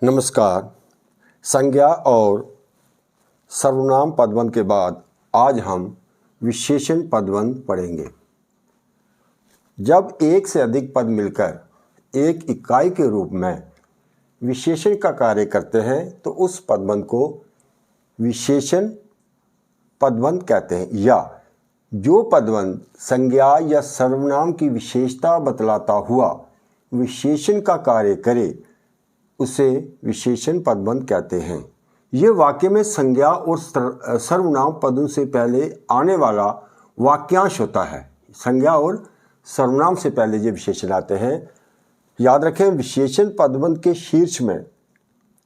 नमस्कार। संज्ञा और सर्वनाम पदबंध के बाद आज हम विशेषण पदबंध पढ़ेंगे। जब एक से अधिक पद मिलकर एक इकाई के रूप में विशेषण का कार्य करते हैं तो उस पदबंध को विशेषण पदबंध कहते हैं। या जो पदबंध संज्ञा या सर्वनाम की विशेषता बतलाता हुआ विशेषण का कार्य करे उसे विशेषण पदबंध कहते हैं। ये वाक्य में संज्ञा और सर्वनाम पदों से पहले आने वाला वाक्यांश होता है। संज्ञा और सर्वनाम से पहले ये विशेषण आते हैं। याद रखें, विशेषण पदबंध के शीर्ष में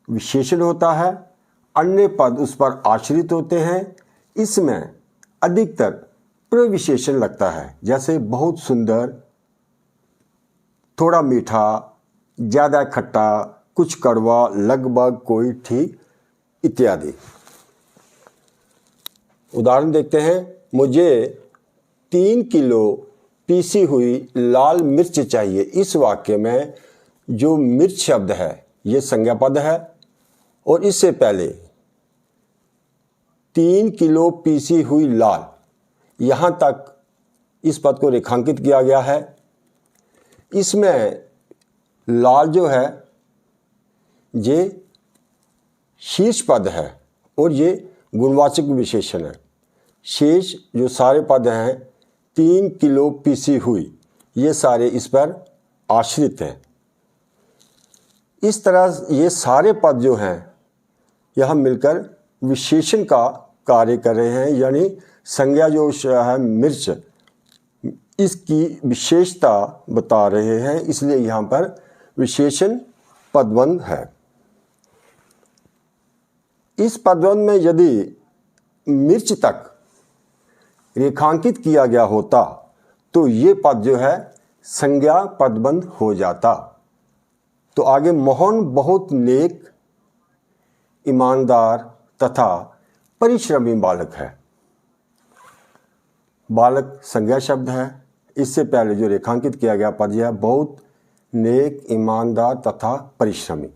विशेषण होता है, अन्य पद उस पर आश्रित होते हैं। इसमें अधिकतर प्रविशेषण लगता है, जैसे बहुत सुंदर, थोड़ा मीठा, ज़्यादा खट्टा, कुछ कड़वा, लगभग, कोई ठीक इत्यादि। उदाहरण देखते हैं। मुझे 3 किलो पीसी हुई लाल मिर्च चाहिए। इस वाक्य में जो मिर्च शब्द है ये संज्ञा पद है और इससे पहले 3 किलो पीसी हुई लाल, यहाँ तक इस पद को रेखांकित किया गया है। इसमें लाल जो है ये शीर्ष पद है और ये गुणवाचक विशेषण है। शेष जो सारे पद हैं 3 किलो पीसी हुई, ये सारे इस पर आश्रित हैं। इस तरह ये सारे पद जो हैं यह मिलकर विशेषण का कार्य कर रहे हैं, यानी संज्ञा जो है मिर्च, इसकी विशेषता बता रहे हैं, इसलिए यहाँ पर विशेषण पदबंध है। इस पदबंध में यदि मिर्च तक रेखांकित किया गया होता तो ये पद जो है संज्ञा पदबंध हो जाता। तो आगे मोहन बहुत नेक, ईमानदार तथा परिश्रमी बालक है। बालक संज्ञा शब्द है। इससे पहले जो रेखांकित किया गया पद यह बहुत नेक, ईमानदार तथा परिश्रमी।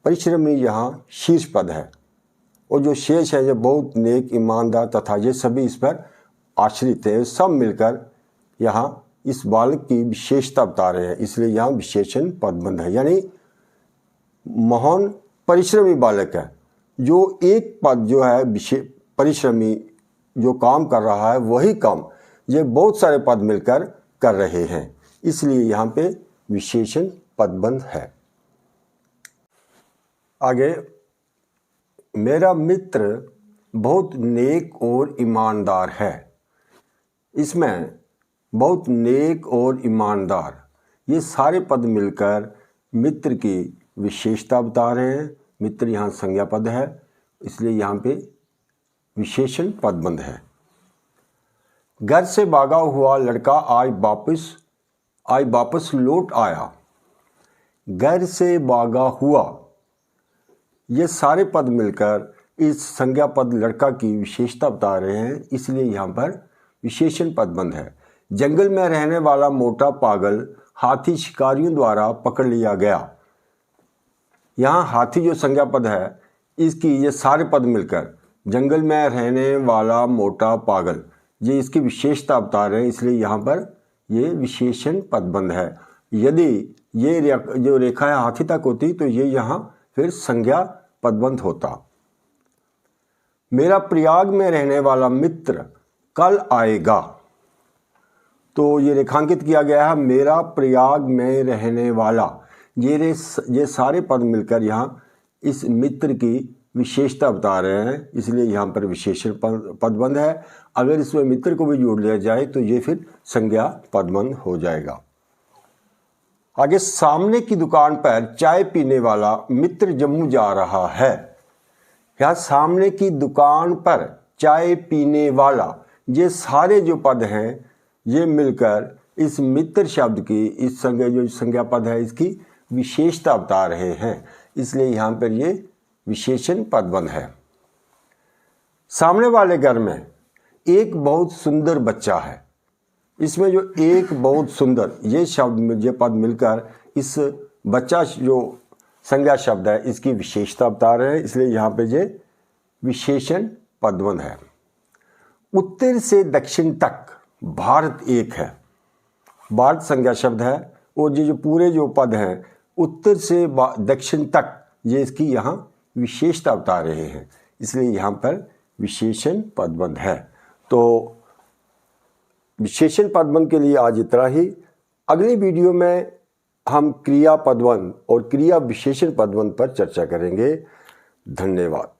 परिश्रमी यहाँ शीर्ष पद है और जो शेष है ये बहुत नेक, ईमानदार तथा ये सभी इस पर आश्रित है। सब मिलकर यहाँ इस बालक की विशेषता बता रहे हैं, इसलिए यहाँ विशेषण पदबंध है। यानी मोहन परिश्रमी बालक है। जो एक पद जो है परिश्रमी जो काम कर रहा है वही काम ये बहुत सारे पद मिलकर कर रहे हैं, इसलिए यहाँ पे विशेषण पदबंध है। आगे, मेरा मित्र बहुत नेक और ईमानदार है। इसमें बहुत नेक और ईमानदार ये सारे पद मिलकर मित्र की विशेषता बता रहे हैं। मित्र यहाँ संज्ञा पद है, इसलिए यहाँ पे विशेषण पदबंध है। घर से भागा हुआ लड़का आज वापस लौट आया। घर से भागा हुआ ये सारे पद मिलकर इस संज्ञा पद लड़का की विशेषता बता रहे हैं, इसलिए यहाँ पर विशेषण पदबंध है। जंगल में रहने वाला मोटा पागल हाथी शिकारियों द्वारा पकड़ लिया गया। यहाँ हाथी जो संज्ञा पद है इसकी ये सारे पद मिलकर जंगल में रहने वाला मोटा पागल ये इसकी विशेषता बता रहे हैं, इसलिए यहाँ पर ये विशेषण पदबंध है। यदि ये जो रेखा है हाथी तक होती तो ये यहाँ फिर संज्ञा पदबंध होता। मेरा प्रयाग में रहने वाला मित्र कल आएगा। तो ये रेखांकित किया गया है मेरा प्रयाग में रहने वाला। ये सारे पद मिलकर यहाँ इस मित्र की विशेषता बता रहे हैं, इसलिए यहाँ पर विशेषण पदबंध है। अगर इसमें मित्र को भी जोड़ लिया जाए तो ये फिर संज्ञा पदबंध हो जाएगा। आगे, सामने की दुकान पर चाय पीने वाला मित्र जम्मू जा रहा है। यहाँ सामने की दुकान पर चाय पीने वाला ये सारे जो पद हैं ये मिलकर इस मित्र शब्द की इस जो संज्ञा पद है इसकी विशेषता बता रहे हैं, इसलिए यहाँ पर ये विशेषण पदबंध है। सामने वाले घर में एक बहुत सुंदर बच्चा है। इसमें जो एक बहुत सुंदर ये शब्द ये पद मिलकर इस बच्चा जो संज्ञा शब्द है, इसकी विशेषता बता रहे हैं, इसलिए यहाँ पे ये विशेषण पदबंध है। उत्तर से दक्षिण तक भारत एक है। भारत संज्ञा शब्द है और ये जो पूरे जो पद हैं उत्तर से दक्षिण तक, ये इसकी यहाँ विशेषता बता रहे हैं, इसलिए यहाँ पर विशेषण पदबंध है। तो विशेषण पदबंध के लिए आज इतना ही। अगली वीडियो में हम क्रिया पदबंध और क्रिया विशेषण पदबंध पर चर्चा करेंगे। धन्यवाद।